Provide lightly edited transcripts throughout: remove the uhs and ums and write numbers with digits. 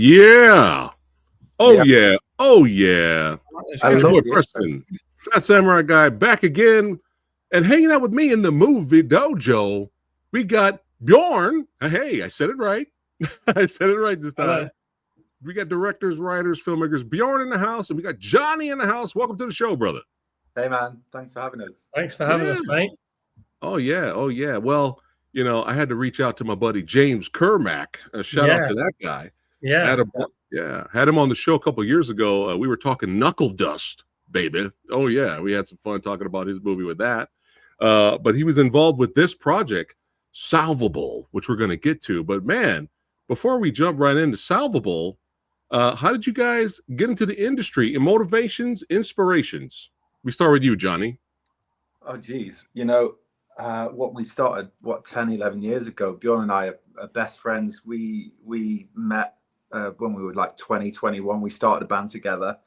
Yeah. Oh, yeah. Oh, yeah. I It's your boy love it. Preston, Fat Samurai Guy, back again and hanging out with me in the movie Dojo. We got Bjorn. Hey, I said it right. I said it right this time. Hello. We got directors, writers, filmmakers, Bjorn in the house, and we got Johnny in the house. Welcome to the show, brother. Hey, man. Thanks for having us. Thanks for having us, mate. Oh, yeah. Oh, yeah. Well, you know, I had to reach out to my buddy James Kermack. Shout out to that guy. Yeah. Had him on the show a couple of years ago. We were talking Knuckle Dust, baby. Oh, yeah. We had some fun talking about his movie with that. But he was involved with this project, Salvable, which we're going to get to. But, man, before we jump right into Salvable, how did you guys get into the industry and motivations, inspirations? We start with you, Johnny. Oh, geez. You know, what we started, 10, 11 years ago, Bjorn and I are best friends. We met when we were like 20, 21. We started a band together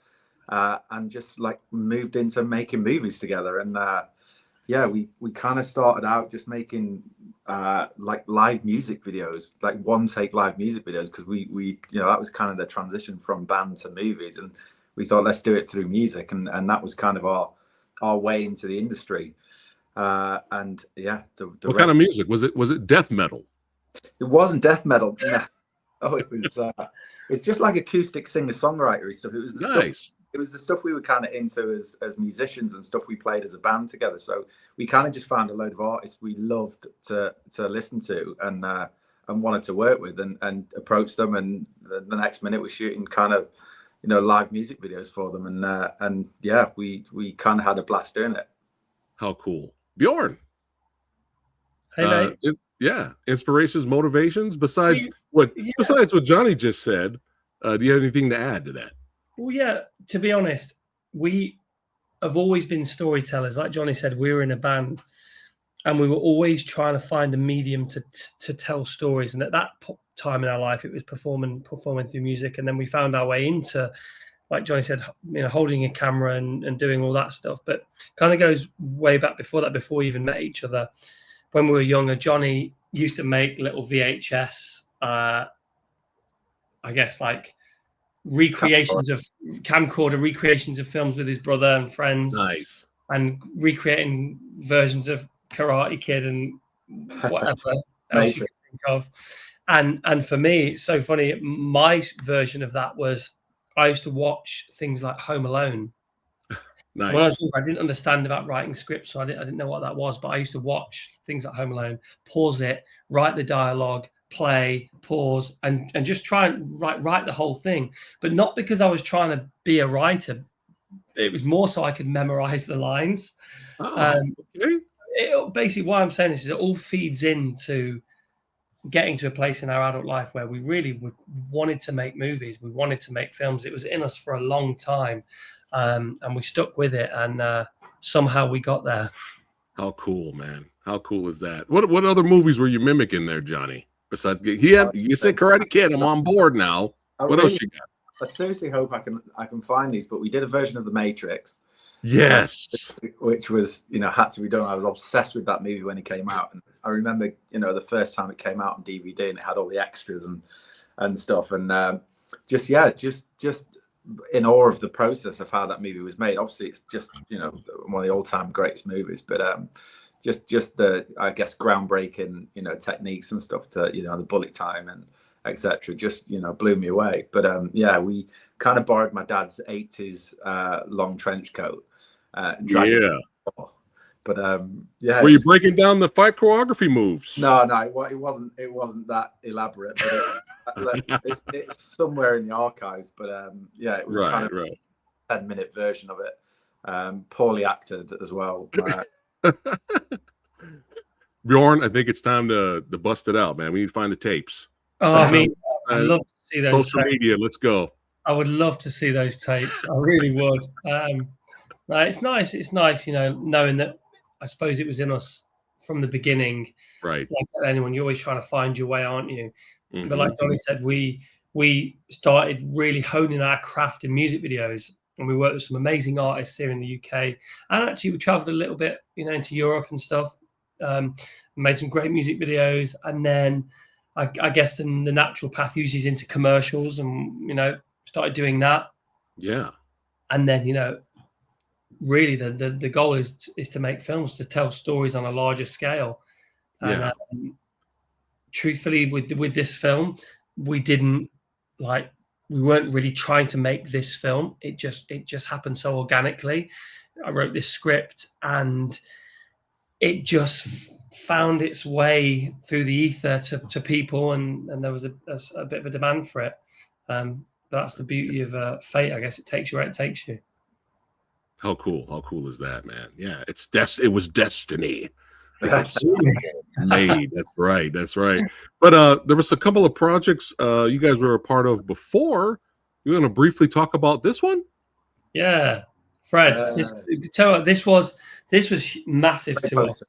and just like moved into making movies together. And yeah, we kind of started out just making like live music videos, like one-take live music videos, because we you know, that was kind of the transition from band to movies. And we thought, let's do it through music. And that was kind of our way into the industry. And yeah, what kind of music was it? Was it death metal? It wasn't death metal. No. Oh, it was just like acoustic singer-songwriter stuff. It was the nice. It was the stuff we were kind of into as musicians and stuff we played as a band together. So we kind of just found a load of artists we loved to listen to and wanted to work with and approach them. And the next minute we're shooting kind of, you know, live music videos for them. And yeah, we kind of had a blast doing it. How cool. Bjorn. Hey, mate. Yeah, inspirations, motivations. Besides what Johnny just said, do you have anything to add to that? Well, yeah. To be honest, we have always been storytellers. Like Johnny said, we were in a band, and we were always trying to find a medium to tell stories. And at that time in our life, it was performing through music. And then we found our way into, like Johnny said, you know, holding a camera and doing all that stuff. But kind of goes way back before that, before we even met each other. When we were younger, Johnny used to make little VHS, I guess, like recreations of films with his brother and friends. Nice. And recreating versions of Karate Kid and whatever else you can think of. And for me, it's so funny. My version of that was I used to watch things like Home Alone. Nice. When I was younger, I didn't understand about writing scripts, so I didn't know what that was. But I used to watch things like Home Alone, pause it, write the dialogue, play, pause, and just try and write the whole thing. But not because I was trying to be a writer. It was more so I could memorize the lines. Basically, why I'm saying this is it all feeds into getting to a place in our adult life where we really wanted to make movies. We wanted to make films. It was in us for a long time. And we stuck with it, and somehow we got there. How cool, man! How cool is that? What other movies were you mimicking there, Johnny? Besides, you said Karate Kid. I'm on board now. What else you got? I seriously hope I can find these, but we did a version of The Matrix. Yes, which was, you know, had to be done. I was obsessed with that movie when it came out, and I remember, you know, the first time it came out on DVD and it had all the extras and stuff, and just in awe of the process of how that movie was made. Obviously, it's just, you know, one of the all-time greatest movies, but just the, I guess, groundbreaking, you know, techniques and stuff to, you know, the bullet time and etc. just, you know, blew me away. But yeah, we kind of borrowed my dad's 80s long trench coat. But yeah. Were you breaking down the fight choreography moves? No, it wasn't that elaborate. But it's somewhere in the archives. But yeah, it was kind of a 10-minute version of it. Poorly acted as well. Bjorn, I think it's time to bust it out, man. We need to find the tapes. Oh, I mean, I'd love to see those. Social media, let's go. I would love to see those tapes. I really would. It's nice. It's nice, you know, knowing that. I suppose it was in us from the beginning. Right. Like anyone, you're always trying to find your way, aren't you? Mm-hmm. But like Johnny said, we started really honing our craft in music videos, and we worked with some amazing artists here in the UK. And actually, we traveled a little bit, you know, into Europe and stuff. Made some great music videos, and then I guess the natural path usually is into commercials, and started doing that. Yeah. And then really the goal is to make films, to tell stories on a larger scale. And Yeah. Truthfully, with this film, we weren't really trying to make this film. It just happened so organically. I wrote this script and it just found its way through the ether to people, and there was a bit of a demand for it. That's the beauty of fate, I guess. It takes you where it takes you. How cool is that, man? Yeah, it was destiny. That's made. That's right. But there was a couple of projects you guys were a part of before. You want to briefly talk about this one? Yeah, Fred. This was massive to us.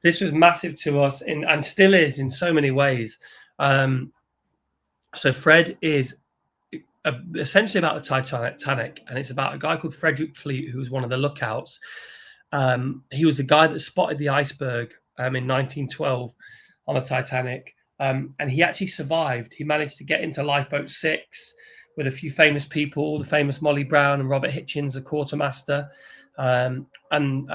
This was massive to us, and still is in so many ways. So Fred is essentially about the Titanic, and it's about a guy called Frederick Fleet, who was one of the lookouts. He was the guy that spotted the iceberg in 1912 on the Titanic, and he actually survived. He managed to get into Lifeboat 6 with a few famous people, the famous Molly Brown and Robert Hitchens, the quartermaster, and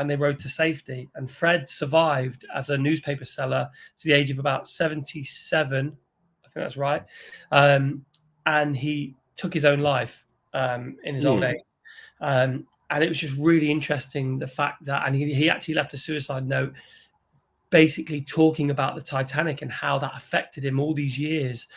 they rode to safety. And Fred survived as a newspaper seller to the age of about 77, I think that's right, and he took his own life in his old age. And it was just really interesting, the fact that, and he actually left a suicide note basically talking about the Titanic and how that affected him all these years.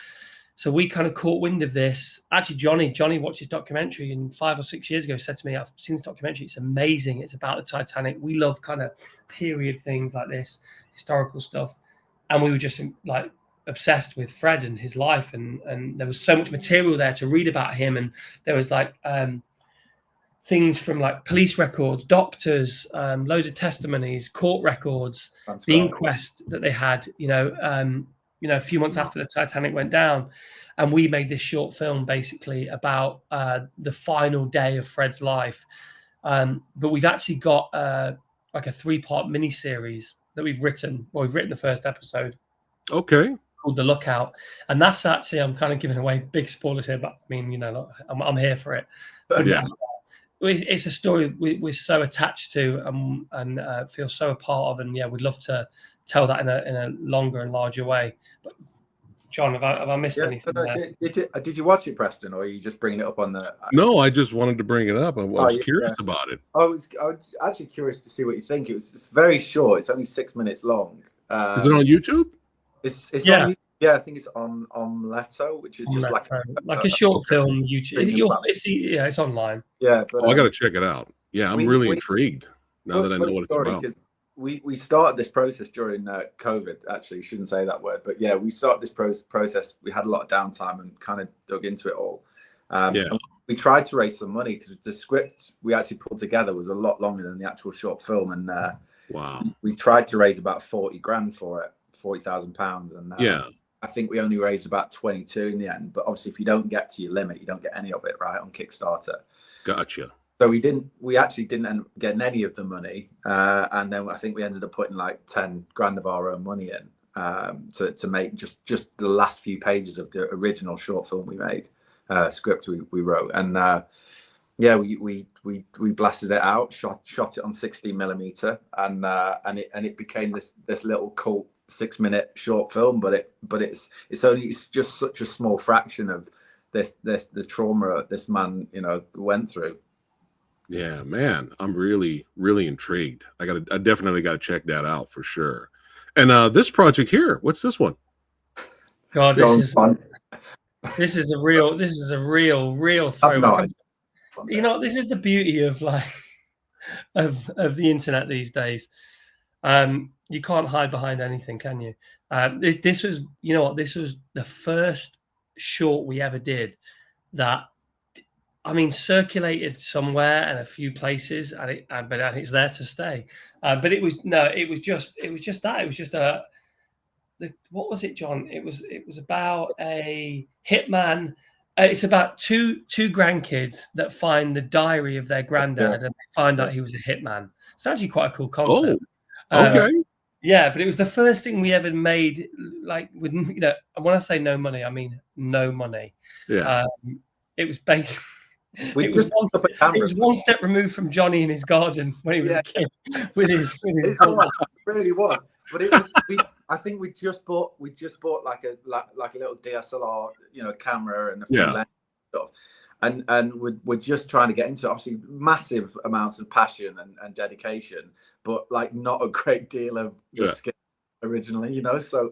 So we kind of caught wind of this. Actually, Johnny watched his documentary, and 5 or 6 years ago said to me, I've seen this documentary. It's amazing. It's about the Titanic. We love kind of period things like this, historical stuff. And we were just like obsessed with Fred and his life. And there was so much material there to read about him. And there was like things from like police records, doctors, loads of testimonies, court records, the inquest that they had, a few months after the Titanic went down. And we made this short film basically about the final day of Fred's life. But we've actually got like a 3-part miniseries that we've written. Well, we've written the first episode. Okay. Called The Lookout. And that's actually, I'm kind of giving away big spoilers here, but I mean, I'm here for it. Yeah. It's a story we're so attached to and feel so a part of, and we'd love to tell that in a longer and larger way. But John, have I missed anything? Did you watch it, Preston, or are you just bringing it up on the? No, I just wanted to bring it up. I was curious about it. I was actually curious to see what you think. It's very short. It's only 6 minutes long. Is it on YouTube? It's on YouTube. Yeah, I think it's on Leto, which is just like a short film YouTube. It's online. Yeah, but, I got to check it out. Yeah, I'm really intrigued now that I know what it's about. We started this process during COVID. Actually, shouldn't say that word, but we started this process. We had a lot of downtime and kind of dug into it all. We tried to raise some money because the script we actually pulled together was a lot longer than the actual short film, and wow, we tried to raise about 40 grand for it, £40,000, and I think we only raised about 22 in the end. But obviously, if you don't get to your limit, you don't get any of it, right, on Kickstarter. Gotcha. So we actually didn't end up getting any of the money, and then I think we ended up putting like 10 grand of our own money in to make just the last few pages of the original short film we made, script we wrote, and we blasted it out, shot it on 16mm, and it became this little cult 6-minute short film, but it's just such a small fraction of the trauma this man went through. Yeah, man, I'm really, really intrigued. I definitely got to check that out for sure. And this project here, what's this one? God, this is a real throwback. This is the beauty of of the internet these days. You can't hide behind anything, can you? This was the first short we ever did that, circulated somewhere in a few places, but it's there to stay. But it was just that. It was just what was it, John? It was about a hitman. It's about two grandkids that find the diary of their granddad, and they find out he was a hitman. It's actually quite a cool concept. Oh, okay. Yeah, but it was the first thing we ever made. Like, with, you know, and when I say no money, I mean no money. Yeah. It was based. We It was, just put up a camera. it was one step removed from Johnny in his garden when he was Yeah. a kid with his It gun. was, it really was. But it was. I think we just bought like a little DSLR, you know, camera and a full lens stuff, and we're just trying to get into it. Obviously massive amounts of passion and dedication, but like not a great deal of skill originally, you know. So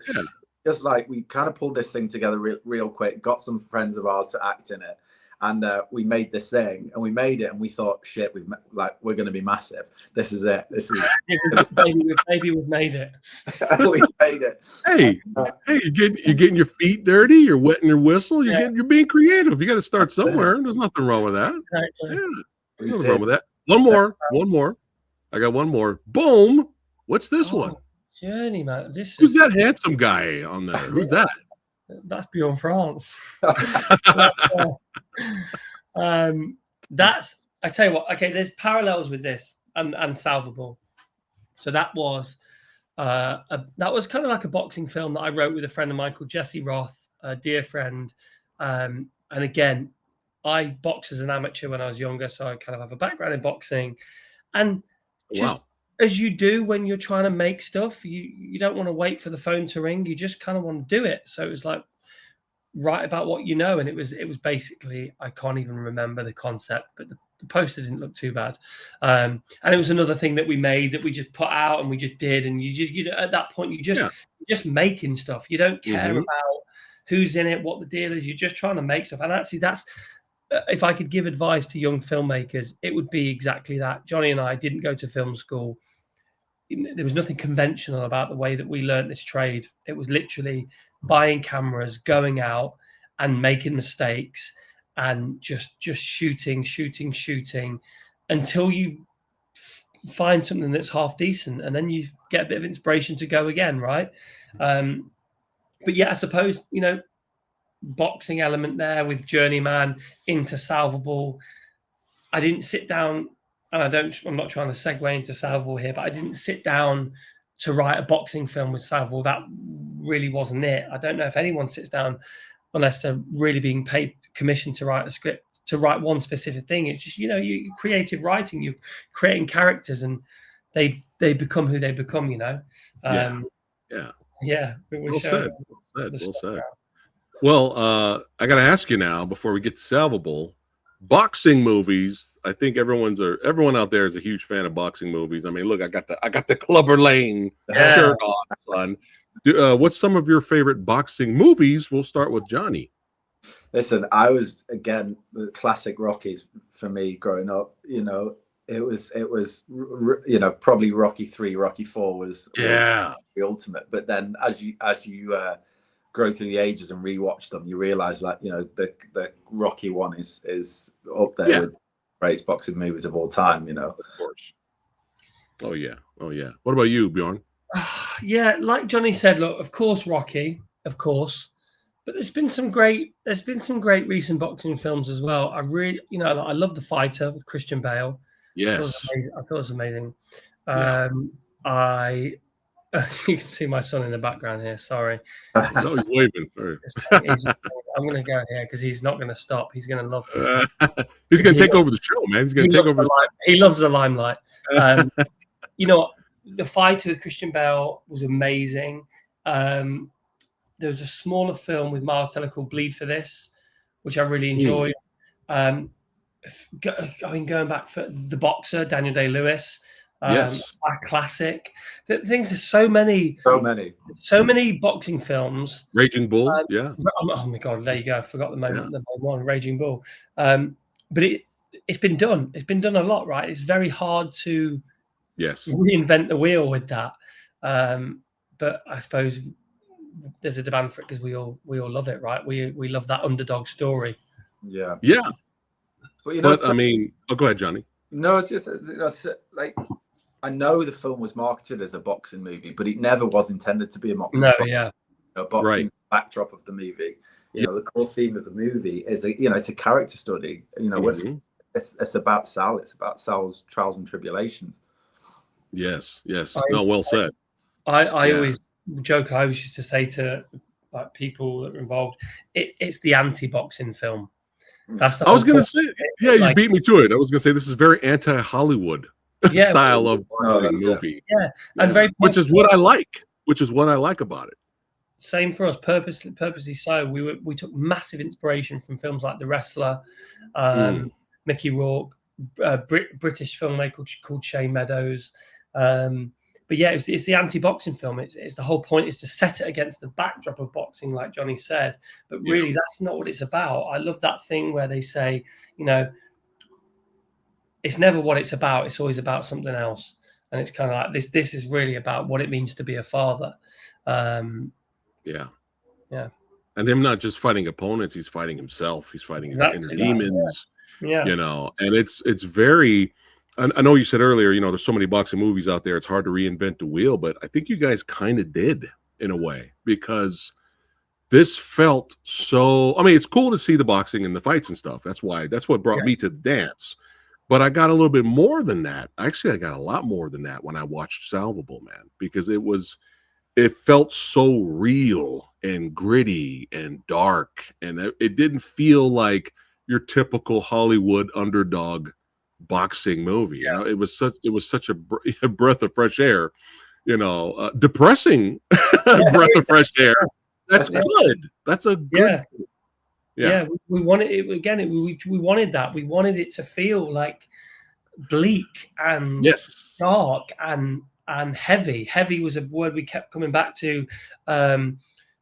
just like we kind of pulled this thing together real quick, got some friends of ours to act in it. And we made this thing, and we made it, and we thought, shit, we're going to be massive. This is it. This is Maybe we've made it. we made it. Hey, you're getting your feet dirty. You're wetting your whistle. You're being creative. You got to start somewhere. There's nothing wrong with that. Exactly. Yeah, there's nothing wrong with that. One more. I got one more. Boom. What's this one? Journey, man. Who's that handsome guy on there? Who's that? That's Bjorn France. That's, I tell you what, okay, there's parallels with this and Salvable. So that was kind of like a boxing film that I wrote with a friend of mine called Jesse Roth, a dear friend. And again, I boxed as an amateur when I was younger, so I kind of have a background in boxing. And just as you do when you're trying to make stuff, you don't want to wait for the phone to ring. You just kind of want to do it. So it was like, write about what you know. And it was basically, I can't even remember the concept, but the poster didn't look too bad. And it was another thing that we made that we just put out and we just did. And you at that point, you're just making stuff. You don't care about who's in it, what the deal is. You're just trying to make stuff. And actually that's, if I could give advice to young filmmakers, it would be exactly that. Johnny and I didn't go to film school. There was nothing conventional about the way that we learned this trade. It was literally buying cameras, going out and making mistakes and just shooting until you find something that's half decent, and then you get a bit of inspiration to go again, right? But yeah, I suppose, you know, boxing element there with Journeyman into Salvable. I didn't sit down, and I'm not trying to segue into Salvable here, but I didn't sit down to write a boxing film with Salvable. That really wasn't it. I don't know if anyone sits down unless they're really being paid commission to write a script, to write one specific thing. It's just, you know, you creative writing, you're creating characters and they become who they become, you know. Yeah. Well said. Well, I got to ask you now before we get to Salvable, boxing movies. I think everyone out there is a huge fan of boxing movies. I mean, look, I got the Clubber Lang shirt on, son. What's some of your favorite boxing movies? We'll start with Johnny. Listen, I was, again, the classic Rockies for me growing up. You know, it was you know, probably Rocky 3, Rocky 4 was the ultimate. But then as you grow through the ages and rewatch them, you realize that, you know, the Rocky one is up there with greatest boxing movies of all time, you know. Of course. Oh yeah. What about you, Bjorn? Yeah, like Johnny said, look, of course Rocky, of course, but there's been some great recent boxing films as well. I really, you know, I love The Fighter with Christian Bale. Yes, I thought it was amazing. You can see my son in the background here. Sorry. No, he's waving. I'm going to go here because he's not going to stop. He's going to love it. He's going to take over the show, man. He's going to take over. He loves the limelight. You know, The Fighter with Christian Bale was amazing. There was a smaller film with Miles Teller called Bleed for This, which I really enjoyed. I mean, going back for The Boxer, Daniel Day-Lewis. A classic. The things, there's so many boxing films. Raging Bull, oh my god, there you go. I forgot the moment. The main one, Raging Bull. But it's been done. It's been done a lot, right? It's very hard to reinvent the wheel with that. But I suppose there's a demand for it because we all love it, right? We love that underdog story. Yeah. But you know, I mean, go ahead, Johnny. No, it's just like, I know the film was marketed as a boxing movie, but it never was intended to be a boxing. Boxing backdrop of the movie. You know, the core theme of the movie is it's a character study. You know, it's about Sal. It's about Sal's trials and tribulations. Yes. No, well said. I always joke. I always used to say to like people that were involved, it's the anti-boxing film. That's the I was whole going to point. say, yeah, you Like, beat me to it. I was going to say this is very anti-Hollywood style of boxing movie. Yeah, and very which is what I like. Which is what I like about it. Same for us, purposely so. We took massive inspiration from films like The Wrestler, Mickey Rourke, British filmmaker called Shane Meadows. But yeah, it's the anti-boxing film. It's the whole point is to set it against the backdrop of boxing, like Johnny said. But really, that's not what it's about. I love that thing where they say, you know, it's never what it's about. It's always about something else. And it's kind of like this. This is really about what it means to be a father. Yeah. And him not just fighting opponents, he's fighting himself. He's fighting his inner demons. Yeah. You know, and it's very. I know you said earlier, you know, there's so many boxing movies out there. It's hard to reinvent the wheel, but I think you guys kind of did in a way, because this felt so. I mean, it's cool to see the boxing and the fights and stuff. That's what brought me to the dance. But I got a little bit more than that. Actually, I got a lot more than that when I watched Salvable, man, because it felt so real and gritty and dark, and it didn't feel like your typical Hollywood underdog boxing movie. You know, it was such a breath of fresh air. You know, depressing breath of fresh air. That's good. That's a good. Yeah, we wanted it again. We wanted that. We wanted it to feel like bleak and dark and heavy. Heavy was a word we kept coming back to.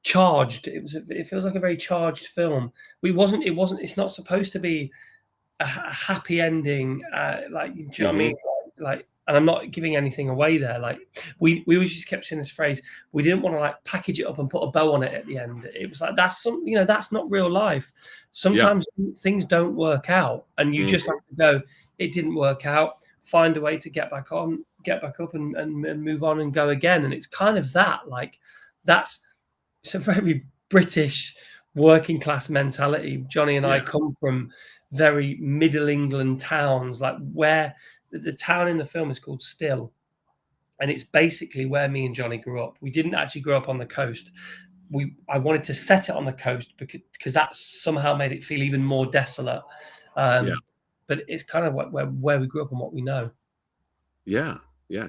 Charged. It feels like a very charged film. It's not supposed to be a happy ending. Like, do you know what I mean? Like, and I'm not giving anything away there. Like, we always just kept saying this phrase. We didn't want to like package it up and put a bow on it at the end. It was like, that's not real life. Sometimes things don't work out, and you just have to go, it didn't work out. Find a way to get back up and move on and go again. And it's kind of that, like, it's a very British working class mentality. Johnny and I come from very middle England towns, like where the town in the film is called Still, and it's basically where me and Johnny grew up. We didn't actually grow up on the coast. I wanted to set it on the coast because that somehow made it feel even more desolate. But it's kind of where we grew up and what we know. Yeah,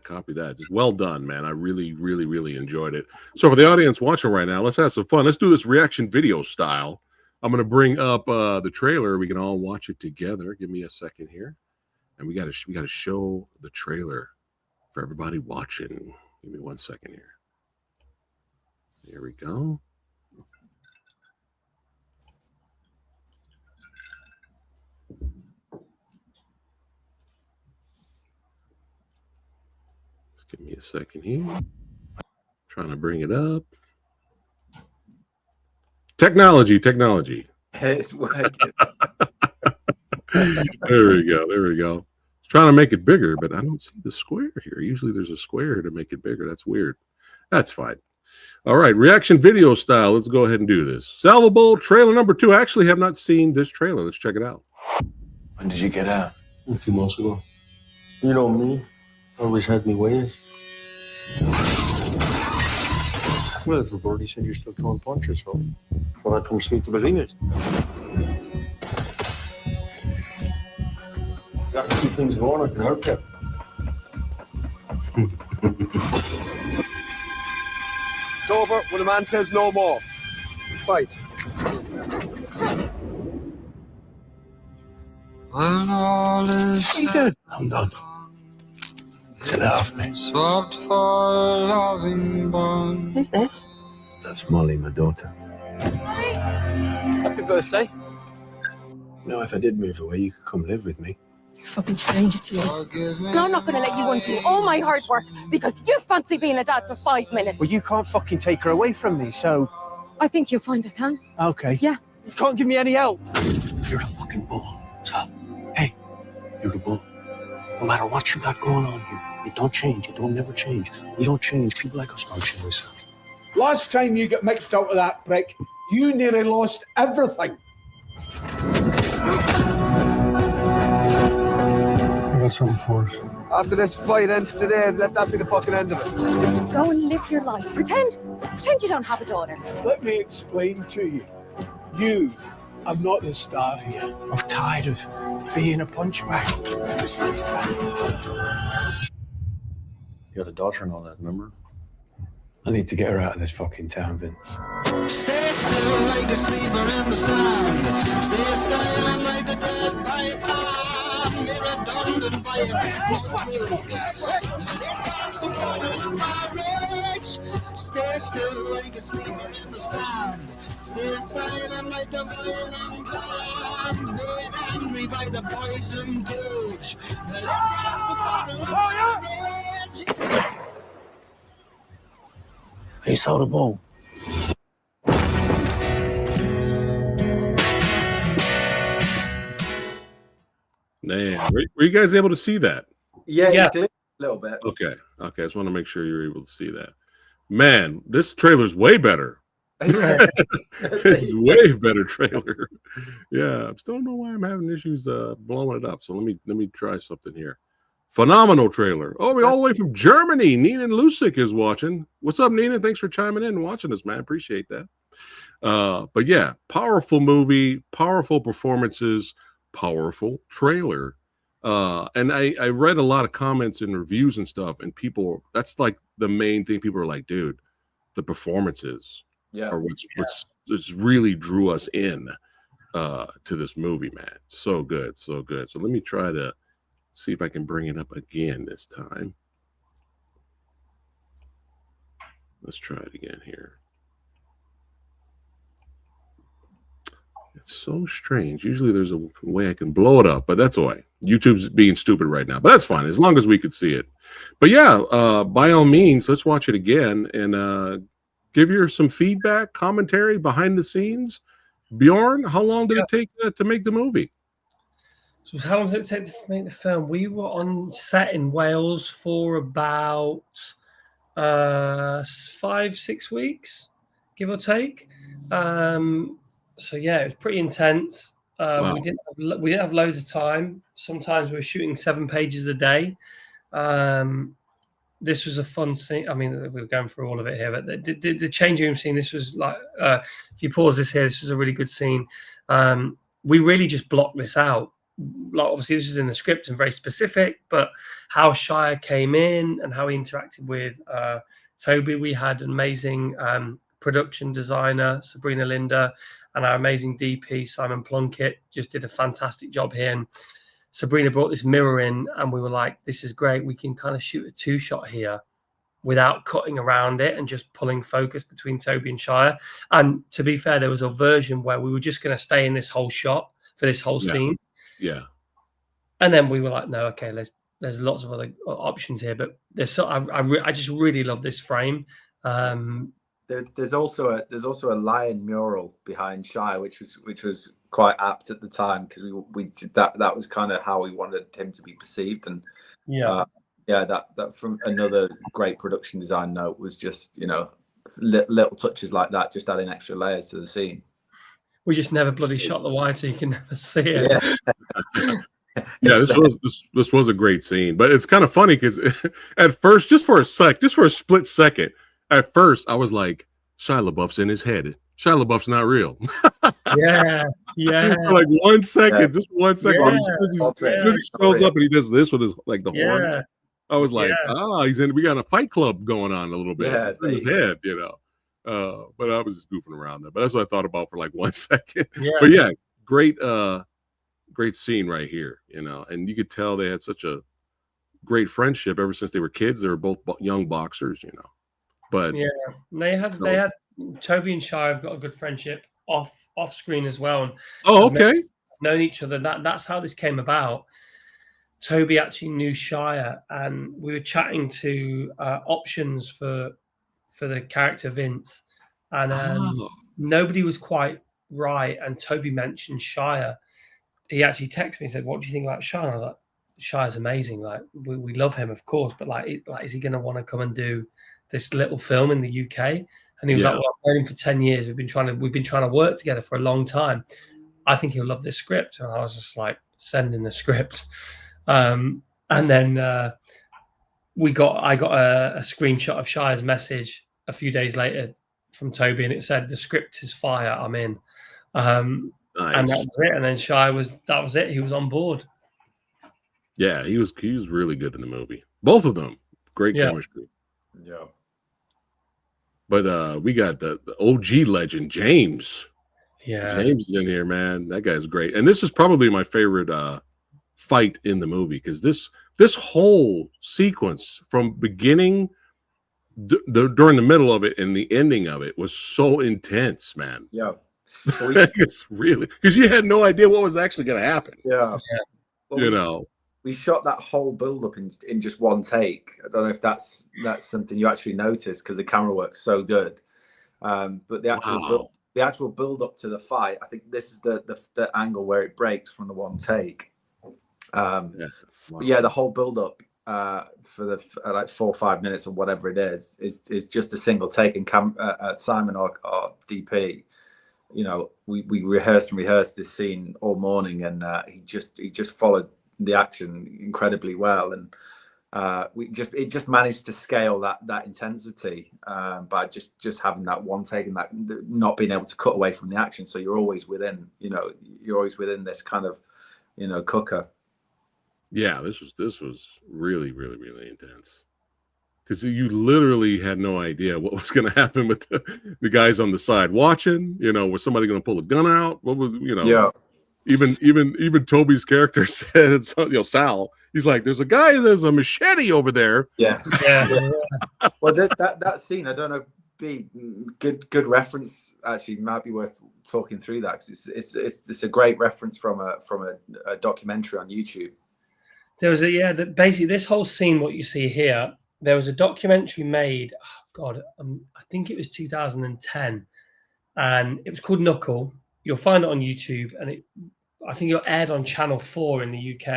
copy that. Just well done, man. I really, really, really enjoyed it. So for the audience watching right now, let's have some fun. Let's do this reaction video style. I'm going to bring up the trailer. We can all watch it together. Give me a second here. And we got to show the trailer for everybody watching. Give me 1 second here. Here we go. Just give me a second here. Trying to bring it up. Technology. It's working. There we go. Trying to make it bigger, but I don't see the square here. Usually there's a square to make it bigger. That's weird. That's fine. All right, reaction video style. Let's go ahead and do this. Salvable trailer number 2. I actually have not seen this trailer. Let's check it out. When did you get out? A few months ago. You know me. Always had me ways. Well, everybody said you're still throwing punches, so I come speak to believers. Got a few things going, I can help you. It's over when a man says no more. Fight. When all is Dead. I'm done. It's enough, mate. swapped for a loving bond. Who's this? That's Molly, my daughter. Happy birthday. You know, if I did move away, you could come live with me. You're a fucking stranger to me. Forgive me. And I'm not going to let you undo all my hard work because you fancy being a dad for 5 minutes. Well, you can't fucking take her away from me, so... I think you'll find I can. Okay. Yeah. You can't give me any help. You're a fucking bull, son. Hey, you're the bull. No matter what you got going on here, it don't change. It don't never change. We don't change. People like us don't change. Last time you got mixed up with that prick, you nearly lost everything. I've got something for us. After this fight ends today, let that be the fucking end of it. Go and live your life. Pretend you don't have a daughter. Let me explain to you. You are not the star here. I'm tired of being a punchbag. You had a daughter and all that, remember? I need to get her out of this fucking town, Vince. Stay still like a sleeper in the sand. Stay silent like the dead python. Be redundant by a temple breeze. It's hard to bottle my rage. Stay still like a sleeper in the sand. Stay silent like the violent clown. Made angry by the poison gauge. It's hard to bottle my rage. Hey, Salvable. Man, were you guys able to see that? Yeah, Yeah. you did a little bit. Okay. I just want to make sure you're able to see that. Man, this trailer's way better. It's way better trailer. Yeah, I still don't know why I'm having issues blowing it up. So let me try something here. Phenomenal trailer. Oh, we're all the way from Germany. Nina Lusik is watching. What's up, Nina? Thanks for chiming in and watching us, man. Appreciate that. But yeah, powerful movie, powerful performances, powerful trailer. And I read a lot of comments and reviews and stuff, and people, that's like the main thing. People are like, dude, the performances are what's really drew us in to this movie, man. So good, so good. So let me try to see if I can bring it up again this time. Let's try it again here. It's so strange. Usually there's a way I can blow it up, but that's all right. YouTube's being stupid right now, but that's fine as long as we could see it. But yeah, by all means, let's watch it again and give you some feedback, commentary behind the scenes. Bjorn, how long did it take to make the movie? So how long did it take to make the film? We were on set in Wales for about 5-6 weeks, give or take. So yeah, it was pretty intense. Wow. We didn't have loads of time. Sometimes we were shooting 7 pages a day. This was a fun scene. I mean, we were going through all of it here, but the changing room scene, this was like, if you pause this here, this is a really good scene. We really just blocked this out. Like, obviously, this is in the script and very specific, but how Shire came in and how he interacted with Toby. We had an amazing production designer, Sabrina Linda, and our amazing DP, Simon Plunkett, just did a fantastic job here. And Sabrina brought this mirror in, and we were like, this is great. We can kind of shoot a 2-shot here without cutting around it and just pulling focus between Toby and Shire. And to be fair, there was a version where we were just going to stay in this whole shot for this whole scene. Yeah. And then we were like, no, okay, there's lots of other options here, but there's I just really love this frame. There's also a lion mural behind Shire, which was quite apt at the time because that was kind of how we wanted him to be perceived. And that from another great production design note was just, you know, little touches like that, just adding extra layers to the scene. We just never bloody shot the wide, so you can never see it. Yeah, this was a great scene, but it's kind of funny because at first, just for a split second, at first I was like, Shia LaBeouf's in his head. Shia LaBeouf's not real. Yeah. For like 1 second, just 1 second. Yeah. As soon as he shows up and he does this with his the horns. I was like, we got a fight club going on a little bit. Yeah, it's in his head, you know. But I was just goofing around there. But that's what I thought about for like 1 second. Yeah. But yeah, great scene right here, you know. And you could tell they had such a great friendship ever since they were kids. They were both young boxers, you know. But yeah, they had Toby and Shire have got a good friendship off screen as well. And okay. Known each other. That's how this came about. Toby actually knew Shire, and we were chatting to options for the character Vince, and nobody was quite right. And Toby mentioned Shire. He actually texted me and said, "What do you think about Shire?" And I was like, "Shire's amazing. Like we love him, of course, but like is he going to want to come and do this little film in the UK?" And he was like, "Well, I've known him for 10 years. We've been trying to work together for a long time. I think he'll love this script." And I was just like, "Send in the script." And And then I got a screenshot of Shire's message a few days later from Toby, and it said the script is fire. I'm in. And that was it. And then Shire that was it. He was on board. Yeah, he was really good in the movie. Both of them, great chemistry. Yeah. But we got the OG legend, James. Yeah. James is in here, man. That guy's great. And this is probably my favorite fight in the movie, because this whole sequence from beginning during the middle of it and the ending of it was so intense, man. Yeah. It's really, because you had no idea what was actually going to happen. Yeah. Well, we shot that whole build up in just one take. I don't know if that's something you actually noticed, because the camera works so good. But the actual build up to the fight, I think this is the angle where it breaks from the one take. The whole build up for the like 4 or 5 minutes or whatever it is just a single take. And Simon, our DP, you know, we rehearsed this scene all morning, and he just followed the action incredibly well, and it just managed to scale that intensity by just having that one take and that not being able to cut away from the action. So you're always within this kind of, you know, cooker. Yeah, this was really, really, really intense, because you literally had no idea what was going to happen with the guys on the side watching. You know, was somebody going to pull a gun out? What was, you know? Yeah. Even Toby's character said, you know, Sal, he's like, there's a machete over there. Yeah. Well, that scene, I don't know, good reference. Actually, might be worth talking through that, because it's a great reference from a documentary on YouTube. There was basically this whole scene, what you see here, there was a documentary made, I think it was 2010, and it was called Knuckle. You'll find it on YouTube, and I think it aired on Channel 4 in the UK.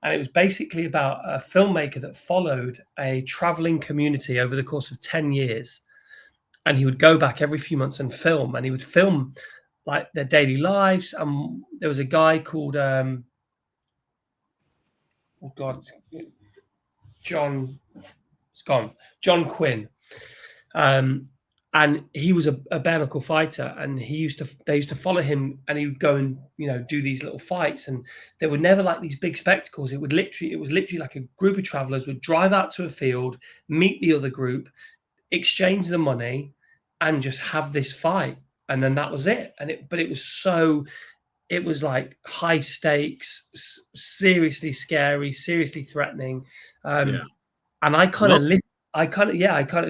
And it was basically about a filmmaker that followed a traveling community over the course of 10 years. And he would go back every few months and film, and he would film like their daily lives. And there was a guy called, John Quinn. And he was a bare knuckle fighter, and they used to follow him, and he would go and, you know, do these little fights, and they were never like these big spectacles. It was literally like a group of travelers would drive out to a field, meet the other group, exchange the money, and just have this fight, and then that was it. But it was like high stakes, seriously scary, seriously threatening, and I kind of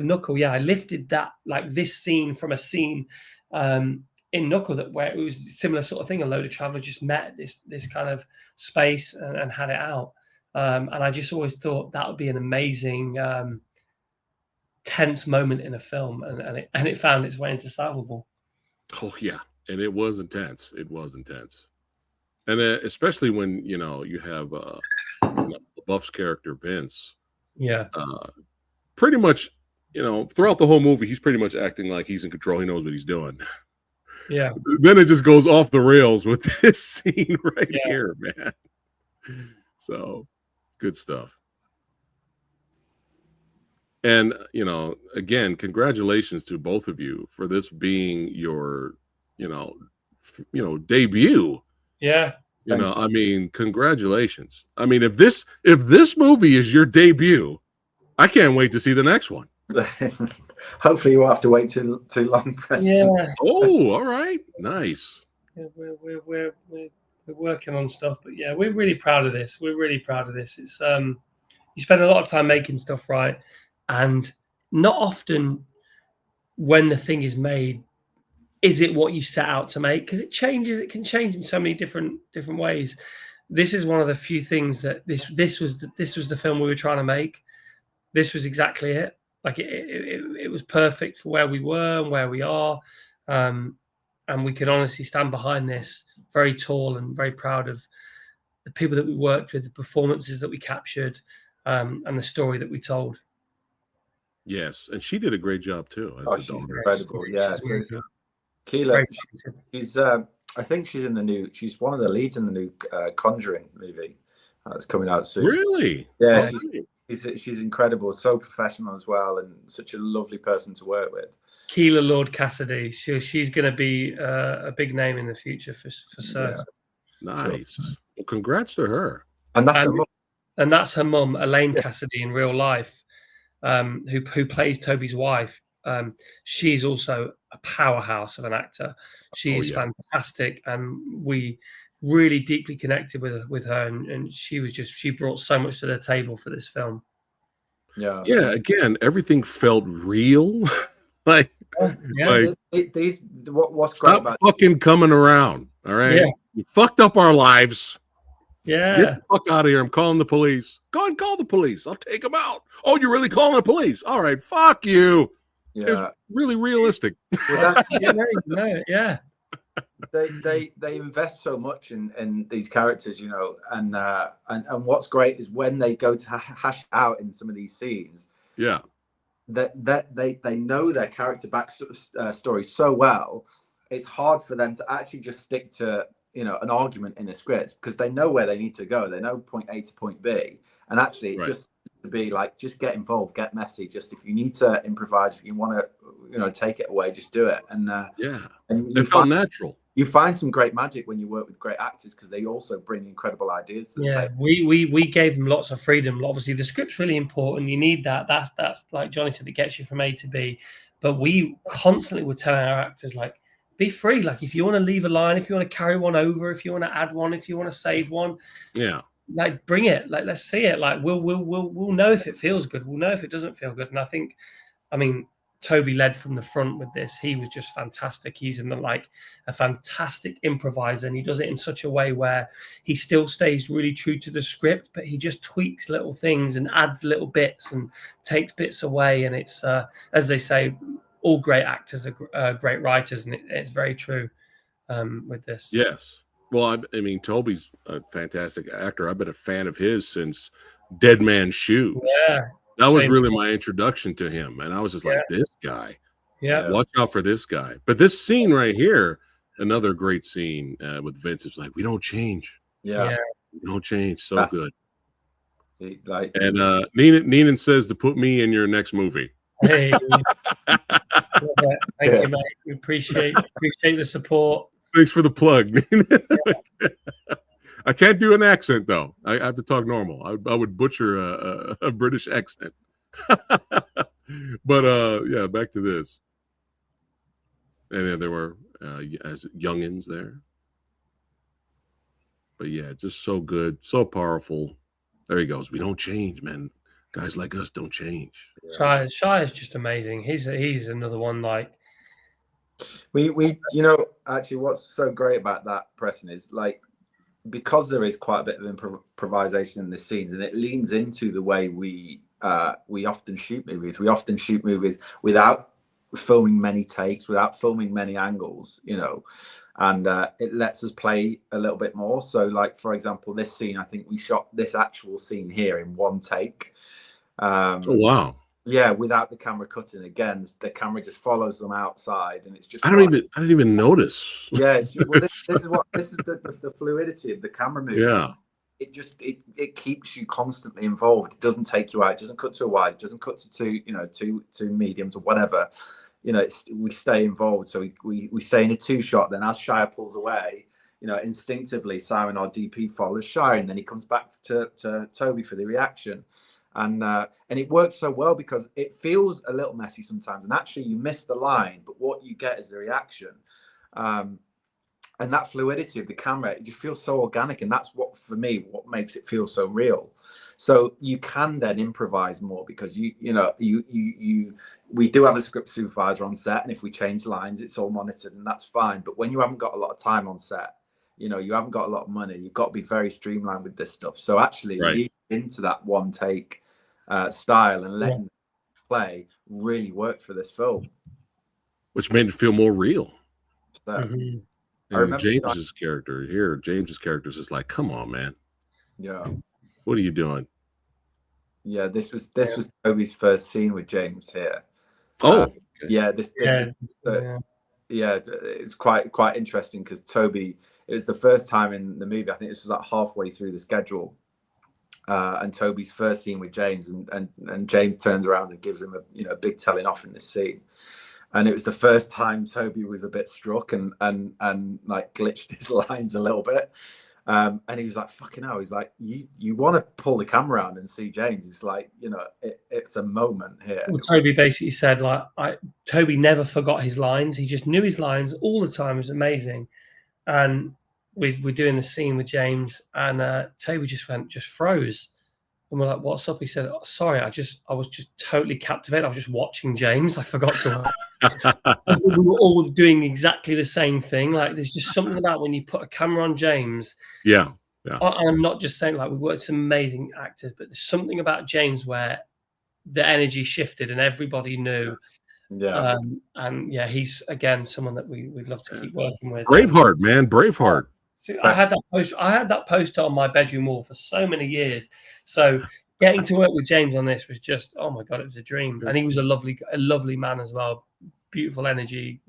Knuckle. I lifted that, like this scene from a scene in Knuckle where it was a similar sort of thing. A load of travelers just met this kind of space and had it out. And I just always thought that would be an amazing, tense moment in a film, and it found its way into Salvable. Oh yeah, and it was intense. And especially when, you know, you have Buff's character Vince. Yeah. Pretty much, you know, throughout the whole movie, he's pretty much acting like he's in control. He knows what he's doing. Yeah. Then it just goes off the rails with this scene right here, man. So, good stuff. And, you know, again, congratulations to both of you for this being your, you know, debut. Yeah. You know, I mean, congratulations. I mean, if this movie is your debut, I can't wait to see the next one. Hopefully, you won't have to wait too long. Yeah. Oh, all right. Nice. Yeah, we're working on stuff, but yeah, we're really proud of this. It's you spend a lot of time making stuff, right? And not often when the thing is made, is it what you set out to make? Because it changes. It can change in so many different ways. This is one of the few things that this was the film we were trying to make. This was exactly it. Like it was perfect for where we were and where we are, and we can honestly stand behind this very tall and very proud of the people that we worked with, the performances that we captured, and the story that we told. Yes, and she did a great job too. She's incredible. Yeah, Keela, she's I think she's in the new. She's one of the leads in the new Conjuring movie. That's coming out soon. Really? Yeah, Oh, she's incredible, so professional as well, and such a lovely person to work with. Keela Lord Cassidy. She's going to be a big name in the future for certain. nice. Well, congrats to her. And that's her mum. And that's her mum, Elaine Cassidy, in real life, who plays Toby's wife. She's also a powerhouse of an actor. She's fantastic, and we really deeply connected with her, and she brought so much to the table for this film. Yeah. Again, everything felt real. Like what's stop great about fucking coming around. All right. Yeah. You fucked up our lives. Yeah. Get the fuck out of here. I'm calling the police. Go and call the police. I'll take them out. Oh, you're really calling the police? All right. Fuck you. Yeah. It's really realistic. Well, yeah. They invest so much in these characters, you know, and what's great is when they go to hash out in some of these scenes. Yeah. That they know their character story so well, it's hard for them to actually just stick to, you know, an argument in a script, because they know where they need to go. They know point A to point B, and actually just to be like, just get involved, get messy. Just if you need to improvise, if you want to, you know, take it away, just do it. And and it felt natural. You find some great magic when you work with great actors, because they also bring incredible ideas to the table. We gave them lots of freedom. Obviously, the script's really important. You need that. That's like Johnny said, it gets you from A to B. But we constantly were telling our actors, like, be free. Like, if you want to leave a line, if you want to carry one over, if you want to add one, if you want to save one, like, bring it. Like, let's see it. Like, we'll know if it feels good. We'll know if it doesn't feel good. And I mean, Toby led from the front with this. He was just fantastic. He's a fantastic improviser, and he does it in such a way where he still stays really true to the script, but he just tweaks little things and adds little bits and takes bits away. And it's, as they say, all great actors are great writers, and it's very true with this. Yes. Well, I mean, Toby's a fantastic actor. I've been a fan of his since Dead Man's Shoes. Yeah. That was really my introduction to him. And I was just like, this guy. Yeah. Watch out for this guy. But this scene right here, another great scene with Vince. It's like, we don't change. Yeah. We don't change. So good. Like, and Neenan says to put me in your next movie. Hey. Thank you, mate. We appreciate the support. Thanks for the plug. I can't do an accent, though. I have to talk normal. I would butcher a British accent. But yeah, back to this. And then there were as youngins there. But yeah, just so good, so powerful. There he goes. We don't change, man. Guys like us don't change. Shy is just amazing. He's another one like. We you know, actually what's so great about that, Preston, is like, because there is quite a bit of improvisation in the scenes, and it leans into the way we often shoot movies. We often shoot movies without filming many takes, without filming many angles, you know, and it lets us play a little bit more. So, like, for example, this scene, I think we shot this actual scene here in one take. Oh wow! Yeah, without the camera cutting. Again, the camera just follows them outside, and it's just. I didn't even notice. Yeah, this is the fluidity of the camera movement. Yeah, it keeps you constantly involved. It doesn't take you out. It doesn't cut to a wide. It doesn't cut to two mediums or whatever. You know, we stay involved. So we stay in a two shot. Then as Shia pulls away, you know, instinctively Simon, our DP, follows Shia, and then he comes back to Toby for the reaction. And it works so well because it feels a little messy sometimes, and actually you miss the line, but what you get is the reaction, and that fluidity of the camera. It just feels so organic, and that's what makes it feel so real. So you can then improvise more because we do have a script supervisor on set, and if we change lines, it's all monitored, and that's fine. But when you haven't got a lot of time on set, you know, you haven't got a lot of money, you've got to be very streamlined with this stuff. So actually, leading into that one take style and letting them play really worked for this film, which made it feel more real. So, I remember James's character here. James's character is just like, come on, man. Yeah. What are you doing? Yeah, this was Toby's first scene with James here. Oh, okay. Yeah. Yeah, it's quite interesting because Toby. It was the first time in the movie. I think this was like halfway through the schedule. and Toby's first scene with James, and James turns around and gives him a big telling off in this scene. And it was the first time Toby was a bit struck and like glitched his lines a little bit. And he was like, fucking hell. He's like, you want to pull the camera around and see James. It's like, it's a moment here. Well, Toby basically said, like, Toby never forgot his lines. He just knew his lines all the time. It was amazing. And we're doing the scene with James, and Toby just froze. And we're like, what's up? He said, oh, sorry, I was just totally captivated. I was just watching James. I forgot to. We were all doing exactly the same thing. Like, there's just something about when you put a camera on James. Yeah. I'm not just saying, like, we worked with some amazing actors, but there's something about James where the energy shifted and everybody knew. Yeah. And yeah, he's again someone that we'd love to keep working with. Braveheart, man, Braveheart. So I had that poster on my bedroom wall for so many years. So getting to work with James on this was just, oh my God, it was a dream. And he was a lovely man as well. Beautiful energy,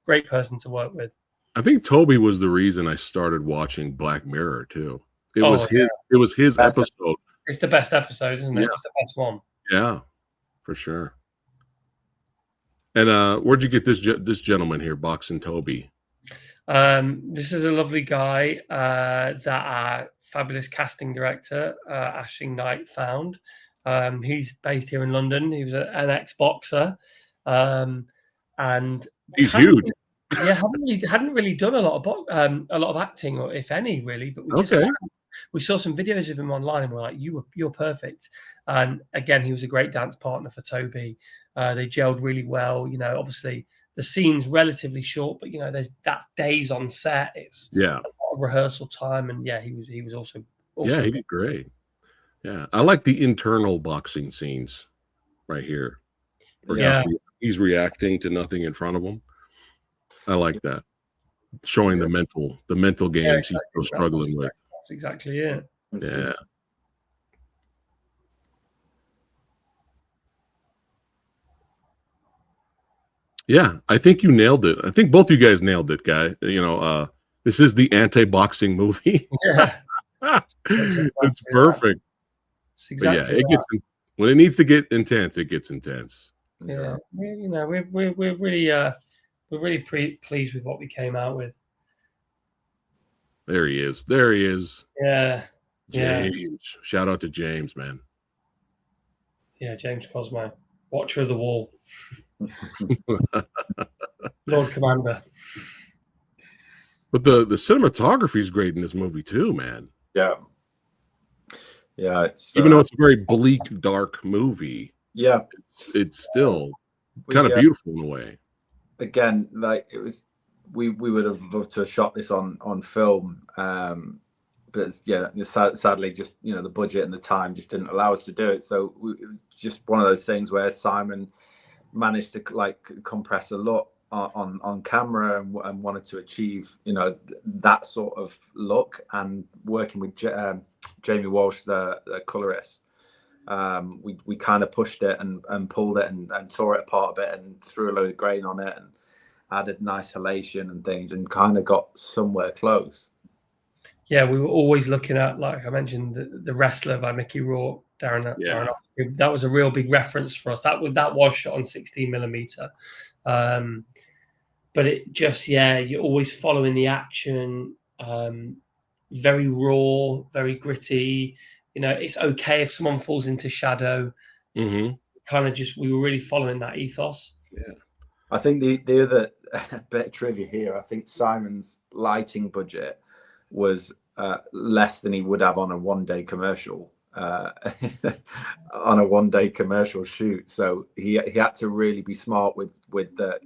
great person to work with. I think Toby was the reason I started watching Black Mirror too. It was his episode. It's the best episode, isn't it? Yeah. It's the best one. Yeah, for sure. And where'd you get this gentleman here, Boxing Toby? This is a lovely guy that our fabulous casting director, Ashing Knight, found. He's based here in London. He was an ex-boxer. And he's huge. Yeah, hadn't really done a lot of acting, or if any, really. But we saw some videos of him online, and we're like, you're perfect. And again, he was a great dance partner for Toby. They gelled really well. Obviously the scene's relatively short, but that's days on set. It's a lot of rehearsal time, and he was also yeah, he did great. Yeah, I like the internal boxing scenes right here. Where he's reacting to nothing in front of him. I like that, showing the mental games he's still struggling with. That's exactly it. Yeah. Yeah, I think you nailed it. I think both you guys nailed it, guy. This is the anti-boxing movie. Yeah. It's perfect. It's exactly it gets when it needs to get intense, it gets intense. Yeah, we're really pleased with what we came out with. There he is. Yeah. James. Shout out to James, man. Yeah, James Cosmo, Watcher of the Wall. Lord Commander. But the cinematography is great in this movie too, man. Yeah. It's even though it's a very bleak, dark movie. Yeah, it's still kind of beautiful in a way. Again, like it was, we would have loved to have shot this on film, but sadly, just the budget and the time just didn't allow us to do it. So it was just one of those things where Simon managed to compress a lot on camera and wanted to achieve that sort of look, and working with Jamie Walsh, the colorist. We kind of pushed it and pulled it and tore it apart a bit and threw a load of grain on it and added nice halation and things, and kind of got somewhere close. Yeah, we were always looking at, like I mentioned, the Wrestler by Mickey Rourke, Darren. That was a real big reference for us. That was shot on 16mm. But it just, you're always following the action, very raw, very gritty. It's okay if someone falls into shadow. Mm-hmm. kind of just, we were really following that ethos. Yeah. I think the other bit of trivia here, I think Simon's lighting budget was less than he would have on a one-day commercial, on a one-day commercial shoot. So he had to really be smart with the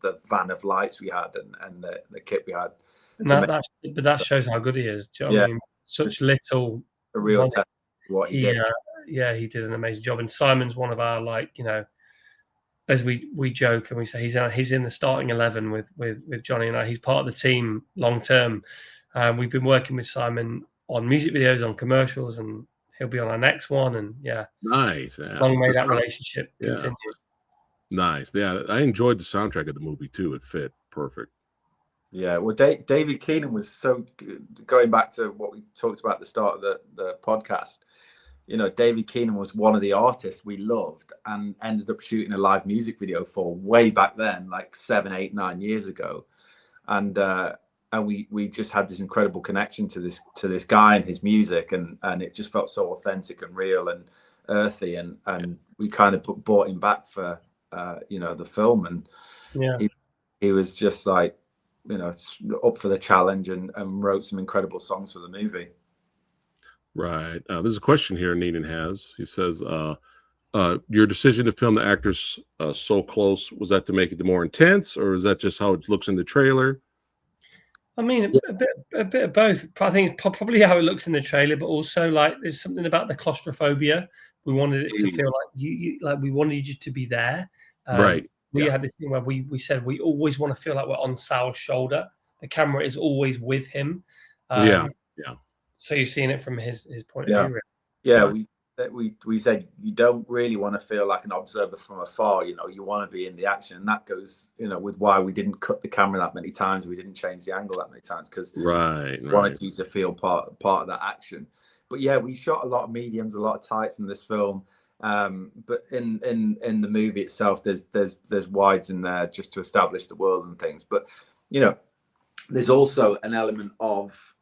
the van of lights we had and the kit we had. But that shows how good he is. Do you know what I mean? Such little. A real test of what he did. He did an amazing job. And Simon's one of our, as we joke and we say he's in the starting 11 with Johnny and I. He's part of the team long term. We've been working with Simon on music videos, on commercials, and he'll be on our next one. And nice. Yeah. Long may that relationship continue. Nice. Yeah, I enjoyed the soundtrack of the movie too. It fit perfect. Yeah, well, David Keenan was so, going back to what we talked about at the start of the podcast. You know, David Keenan was one of the artists we loved and ended up shooting a live music video for way back then, like 7, 8, 9 years ago. And we just had this incredible connection to this guy and his music, and it just felt so authentic and real and earthy, and we kind of brought him back for you know, the film, and he was just like, you know, up for the challenge, and wrote some incredible songs for the movie. Right. There's a question here Neenan has. He says, your decision to film the actors so close, was that to make it more intense, or is that just how it looks in the trailer? I mean, a bit of both. I think it's probably how it looks in the trailer, but also like there's something about the claustrophobia. We wanted it to feel like you like we wanted you to be there. Right. We had this thing where we said we always want to feel like we're on Sal's shoulder. The camera is always with him. Yeah. So you're seeing it from his point of view. Yeah, we said you don't really want to feel like an observer from afar. You know, you want to be in the action, and that goes, you know, with why we didn't cut the camera that many times. We didn't change the angle that many times, because we wanted you to feel part of that action. But yeah, we shot a lot of mediums, a lot of tights in this film. But in the movie itself, there's wides in there just to establish the world and things. But you know, there's also an element of,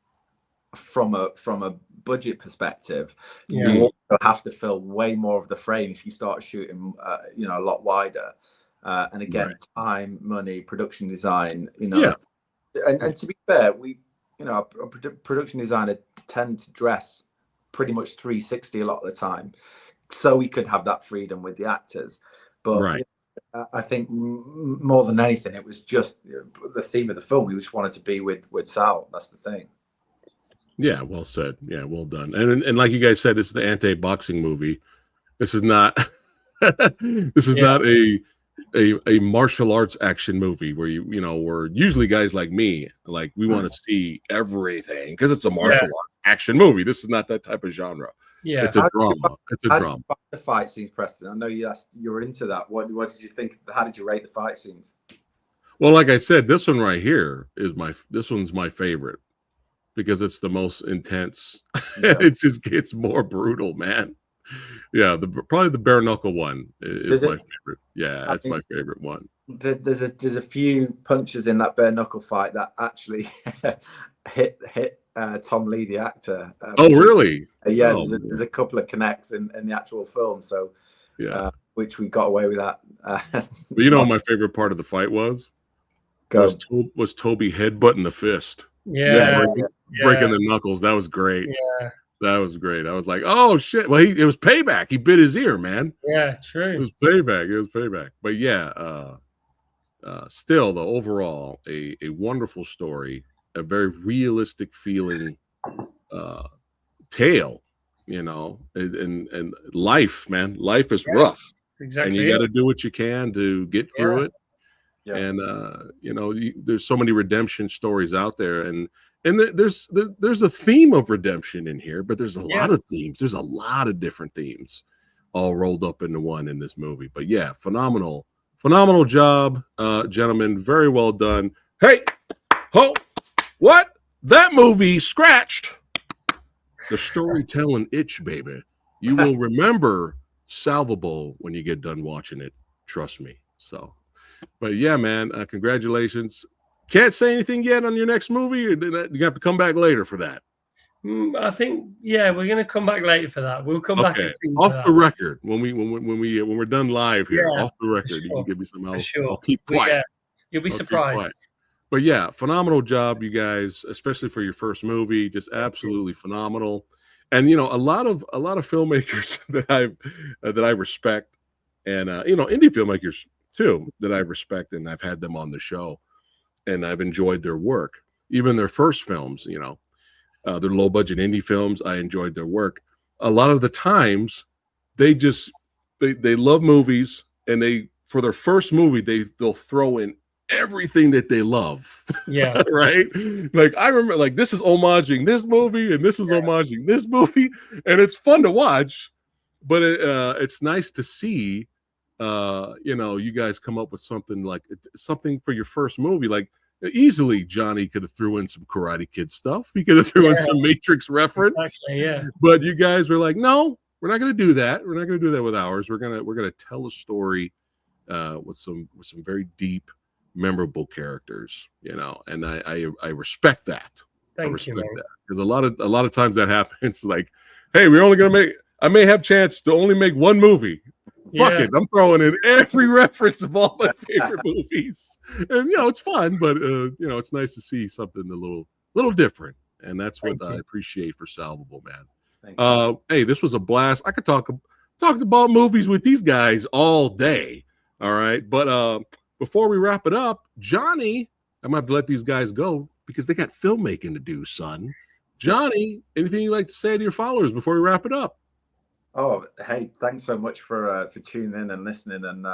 from a budget perspective, you also have to fill way more of the frame if you start shooting you know, a lot wider, and again, time, money, production design, you know. And to be fair, we, you know, a production designer tend to dress pretty much 360 a lot of the time, so we could have that freedom with the actors. But you know, I think more than anything, it was just the theme of the film. We just wanted to be with Sal. That's the thing. Yeah, well said. Yeah, well done. And like you guys said, it's the anti-boxing movie. This is not this is not a martial arts action movie where you know, where usually guys like me, like, we want to see everything because it's a martial arts action movie. This is not that type of genre. Yeah, it's a drama. It's a drama. Did you find the fight scenes, Preston? I know you're into that. What did you think? How did you rate the fight scenes? Well, like I said, this one right here is this one's my favorite, because it's the most intense. It just gets more brutal, man. Yeah, probably the bare knuckle one is my favorite. Yeah, that's my favorite one. There's a few punches in that bare knuckle fight that actually hit Tom Lee, the actor. Oh, really? Yeah, there's a couple of connects in the actual film. So which we got away with that. But you know, my favorite part of the fight was Toby headbutting the fist. Breaking the knuckles. That was great. Yeah, that was great. I was like, oh shit. Well, it was payback. He bit his ear, man. Yeah, true. It was payback. But yeah, still though, overall, a wonderful story, a very realistic feeling tale, you know, and life, man. Life is rough. Exactly. And you got to do what you can to get through it. Yeah. And you know, there's so many redemption stories out there, and there's a theme of redemption in here, but there's a lot of themes. There's a lot of different themes all rolled up into one in this movie. But yeah, phenomenal job, gentlemen. Very well done. Hey, what? That movie scratched the storytelling itch, baby. You will remember Salvable when you get done watching it. Trust me. So. But yeah, man, congratulations. Can't say anything yet on your next movie, or you have to come back later for that. I think we're gonna come back later for that. We'll come back and see off the record when we're done live here. Off the record, you can give me some else. Sure. I'll keep quiet. You'll be surprised. But yeah, phenomenal job, you guys, especially for your first movie. Just absolutely phenomenal. And you know, a lot of filmmakers that I respect, and you know, indie filmmakers too, that I respect, and I've had them on the show, and I've enjoyed their work, even their first films, you know, their low budget indie films. I enjoyed their work. A lot of the times they love movies, and for their first movie, they'll throw in everything that they love. Yeah. Right. Like, I remember, like, this is homaging this movie, and this is homaging this movie, and it's fun to watch, but it's nice to see you know, you guys come up with something for your first movie. Like, easily Johnny could have threw in some Karate Kid stuff. He could have threw in some Matrix reference. Exactly, yeah. But you guys were like, no, we're not going to do that. We're not going to do that with ours. We're gonna tell a story with some very deep, memorable characters, you know. And I respect that. I respect that, because a lot of times that happens. Like, hey, we're only going to make. I may have chance to only make one movie. Fuck it, I'm throwing in every reference of all my favorite movies, and you know it's fun, but you know it's nice to see something a little different, and that's what I appreciate for Salvable, man. Hey, this was a blast. I could talk about movies with these guys all day. All right, but before we wrap it up, Johnny, I'm gonna have to let these guys go because they got filmmaking to do, son. Johnny, anything you'd like to say to your followers before we wrap it up? Oh, hey, thanks so much for tuning in and listening, and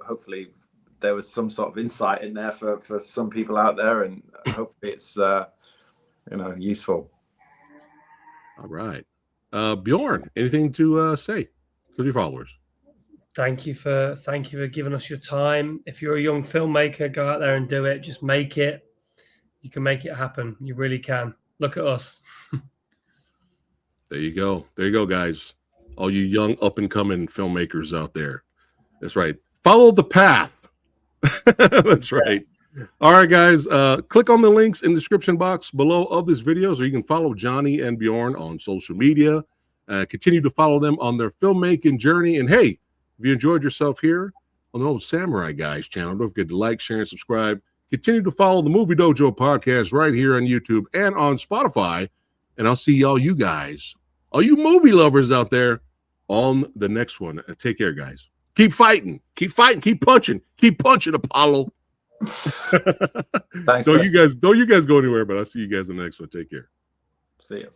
hopefully there was some sort of insight in there for some people out there, and hopefully it's you know, useful. All right, Bjorn, anything to say to your followers? Thank you for giving us your time. If you're a young filmmaker, go out there and do it. Just make it. You can make it happen. You really can. Look at us. There you go. There you go, guys. All you young up-and-coming filmmakers out there. That's right. Follow the path. That's right. All right, guys. Click on the links in the description box below of this video so you can follow Johnny and Bjorn on social media. Continue to follow them on their filmmaking journey. And hey, if you enjoyed yourself here on the old Samurai Guys channel, don't forget to like, share, and subscribe. Continue to follow the Movie Dojo podcast right here on YouTube and on Spotify. And I'll see you guys, all you movie lovers out there, on the next one. Take care, guys. Keep fighting, keep punching, Apollo. Thanks, don't you guys go anywhere, but I'll see you guys in the next one. Take care. See you.